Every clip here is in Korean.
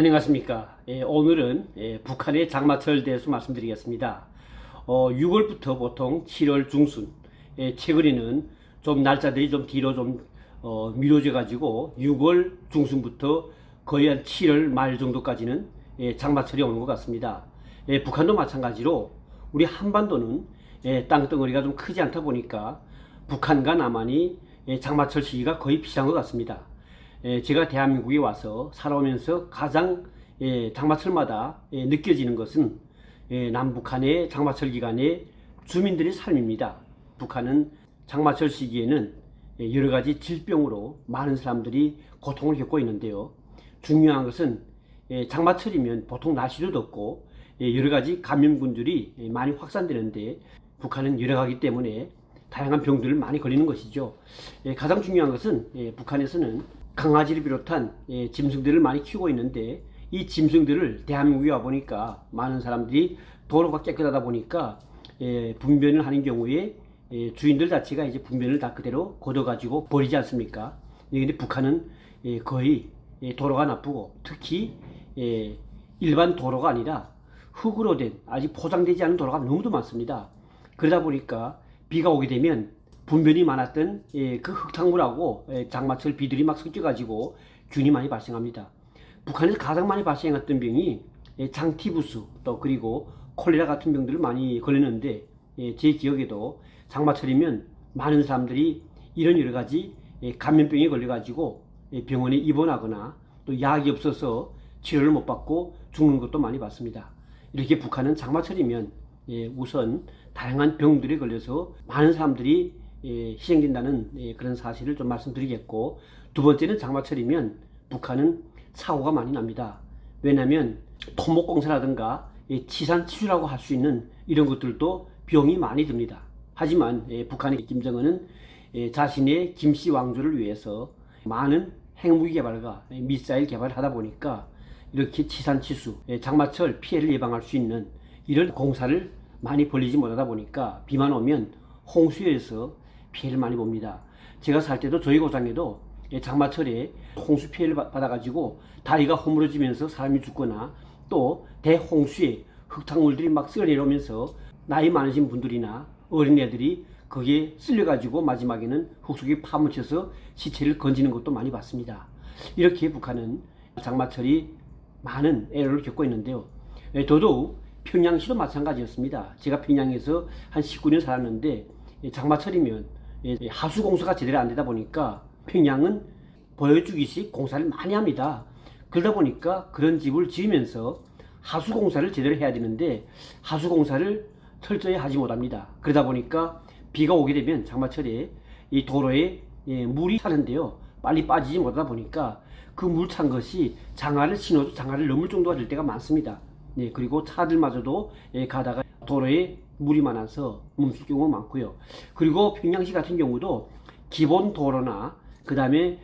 안녕하십니까. 오늘은 북한의 장마철에 대해서 말씀드리겠습니다. 6월부터 보통 7월 중순, 최근에는 좀 날짜들이 좀 뒤로 좀 미뤄져 가지고 6월 중순부터 거의 한 7월 말 정도까지는 장마철이 오는 것 같습니다. 북한도 마찬가지로 우리 한반도는 땅덩어리가 좀 크지 않다 보니까 북한과 남한이 장마철 시기가 거의 비슷한 것 같습니다. 제가 대한민국에 와서 살아오면서 가장 장마철마다 느껴지는 것은 남북한의 장마철 기간에 주민들의 삶입니다. 북한은 장마철 시기에는 여러 가지 질병으로 많은 사람들이 고통을 겪고 있는데요. 중요한 것은 장마철이면 보통 날씨도 덥고 여러 가지 감염군들이 많이 확산되는데 북한은 열악하기 때문에 다양한 병들을 많이 걸리는 것이죠. 가장 중요한 것은 북한에서는 강아지를 비롯한 짐승들을 많이 키우고 있는데 이 짐승들을 대한민국에 와보니까 많은 사람들이 도로가 깨끗하다 보니까 분변을 하는 경우에 주인들 자체가 이제 분변을 다 그대로 걷어가지고 버리지 않습니까? 근데 북한은 거의 도로가 나쁘고 특히 일반 도로가 아니라 흙으로 된 아직 포장되지 않은 도로가 너무도 많습니다. 그러다 보니까 비가 오게 되면 분변이 많았던 그 흙탕물하고 장마철 비들이 막 섞여가지고 균이 많이 발생합니다. 북한에서 가장 많이 발생했던 병이 장티푸스 또 그리고 콜레라 같은 병들을 많이 걸리는데 제 기억에도 장마철이면 많은 사람들이 이런 여러 가지 감염병에 걸려가지고 병원에 입원하거나 또 약이 없어서 치료를 못 받고 죽는 것도 많이 봤습니다. 이렇게 북한은 장마철이면 우선 다양한 병들에 걸려서 많은 사람들이 희생된다는 그런 사실을 좀 말씀드리겠고, 두 번째는 장마철이면 북한은 사고가 많이 납니다. 왜냐하면 토목공사라든가 치산치수라고 할 수 있는 이런 것들도 병이 많이 듭니다. 하지만 북한의 김정은은 자신의 김씨 왕조를 위해서 많은 핵무기 개발과 미사일 개발을 하다 보니까 이렇게 치산치수, 장마철 피해를 예방할 수 있는 이런 공사를 많이 벌리지 못하다 보니까 비만 오면 홍수에서 피해를 많이 봅니다. 제가 살 때도 저희 고장에도 장마철에 홍수 피해를 받아가지고 다리가 허물어지면서 사람이 죽거나 또 대홍수에 흙탕물들이 막 쓸어 내려오면서 나이 많으신 분들이나 어린애들이 거기에 쓸려가지고 마지막에는 흙 속에 파묻혀서 시체를 건지는 것도 많이 봤습니다. 이렇게 북한은 장마철이 많은 애로를 겪고 있는데요. 더더욱 평양시도 마찬가지였습니다. 제가 평양에서 한 19년 살았는데 장마철이면 하수공사가 제대로 안 되다 보니까 평양은 보여주기식 공사를 많이 합니다. 그러다 보니까 그런 집을 지으면서 하수공사를 제대로 해야 되는데 하수공사를 철저히 하지 못합니다. 그러다 보니까 비가 오게 되면 장마철에 이 도로에 물이 차는데요. 빨리 빠지지 못하다 보니까 그 물 찬 것이 장화를 신어도 장화를 넘을 정도가 될 때가 많습니다. 그리고 차들마저도 가다가 도로에 물이 많아서 멈출 경우가 많고요. 그리고 평양시 같은 경우도 기본 도로나 그 다음에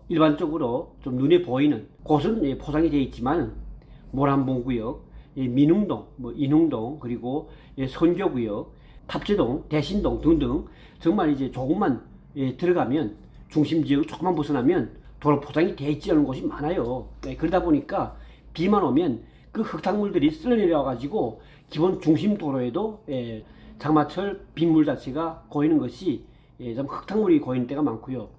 일반적으로 좀 눈에 보이는 곳은 포장이 되어 있지만 모란봉구역, 민흥동, 인흥동, 그리고 선교구역, 탑재동, 대신동 등등 정말 이제 조금만 들어가면 중심지역을 조금만 벗어나면 도로 포장이 되어 있지 않은 곳이 많아요. 그러다 보니까 비만 오면 그 흙탕물들이 쓸려 내려와 가지고 기본 중심 도로에도 장마철 빗물 자체가 고이는 것이 좀 흙탕물이 고이는 때가 많고요.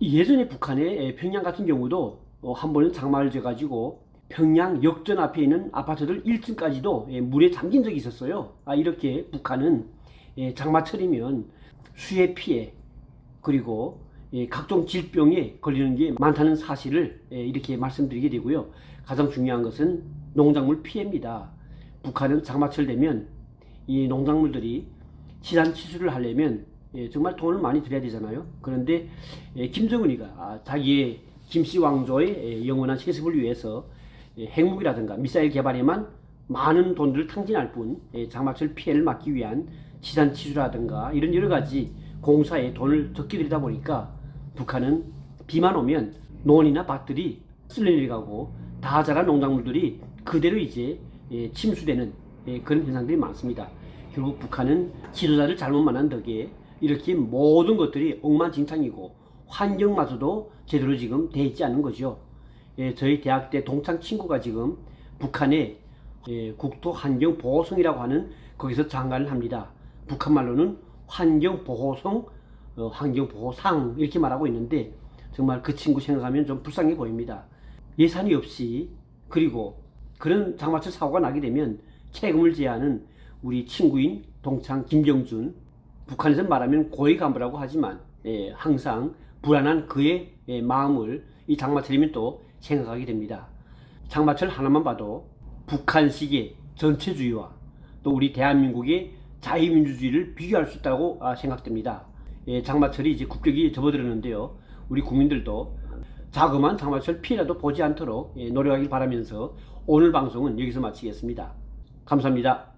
예전에 북한의 평양 같은 경우도 한 번은 장마를 져 가지고 평양 역전 앞에 있는 아파트들 1층까지도 물에 잠긴 적이 있었어요. 이렇게 북한은 장마철이면 수해 피해 그리고 각종 질병에 걸리는 게 많다는 사실을 이렇게 말씀드리게 되고요. 가장 중요한 것은 농작물 피해입니다. 북한은 장마철 되면 이 농작물들이 치산치수를 하려면 정말 돈을 많이 들여야 되잖아요. 그런데 김정은이가 자기의 김씨 왕조의 영원한 세습을 위해서 핵무기라든가 미사일 개발에만 많은 돈들을 탕진할 뿐 장마철 피해를 막기 위한 치산치수라든가 이런 여러 가지 공사에 돈을 적게 들이다 보니까 북한은 비만 오면 논이나 밭들이 쓸려 내려가고 다 자란 농작물들이 그대로 이제 침수되는 그런 현상들이 많습니다. 결국 북한은 지도자를 잘못 만난 덕에 이렇게 모든 것들이 엉망진창이고 환경마저도 제대로 지금 돼 있지 않는 거죠. 저희 대학 때 동창 친구가 지금 북한의 국토환경보호성이라고 하는 거기서 장관을 합니다. 북한 말로는 환경보호성, 환경보호상 이렇게 말하고 있는데 정말 그 친구 생각하면 좀 불쌍해 보입니다. 예산이 없이 그리고 그런 장마철 사고가 나게 되면 책임을 져야 하는 우리 친구인 동창 김경준, 북한에서 말하면 고위 간부라고 하지만 항상 불안한 그의 마음을 이 장마철이면 또 생각하게 됩니다. 장마철 하나만 봐도 북한식의 전체주의와 또 우리 대한민국의 자유민주주의를 비교할 수 있다고 생각됩니다. 장마철이 이제 국격이 접어들었는데요. 우리 국민들도 자그마한 장마철 피해라도 보지 않도록 노력하길 바라면서 오늘 방송은 여기서 마치겠습니다. 감사합니다.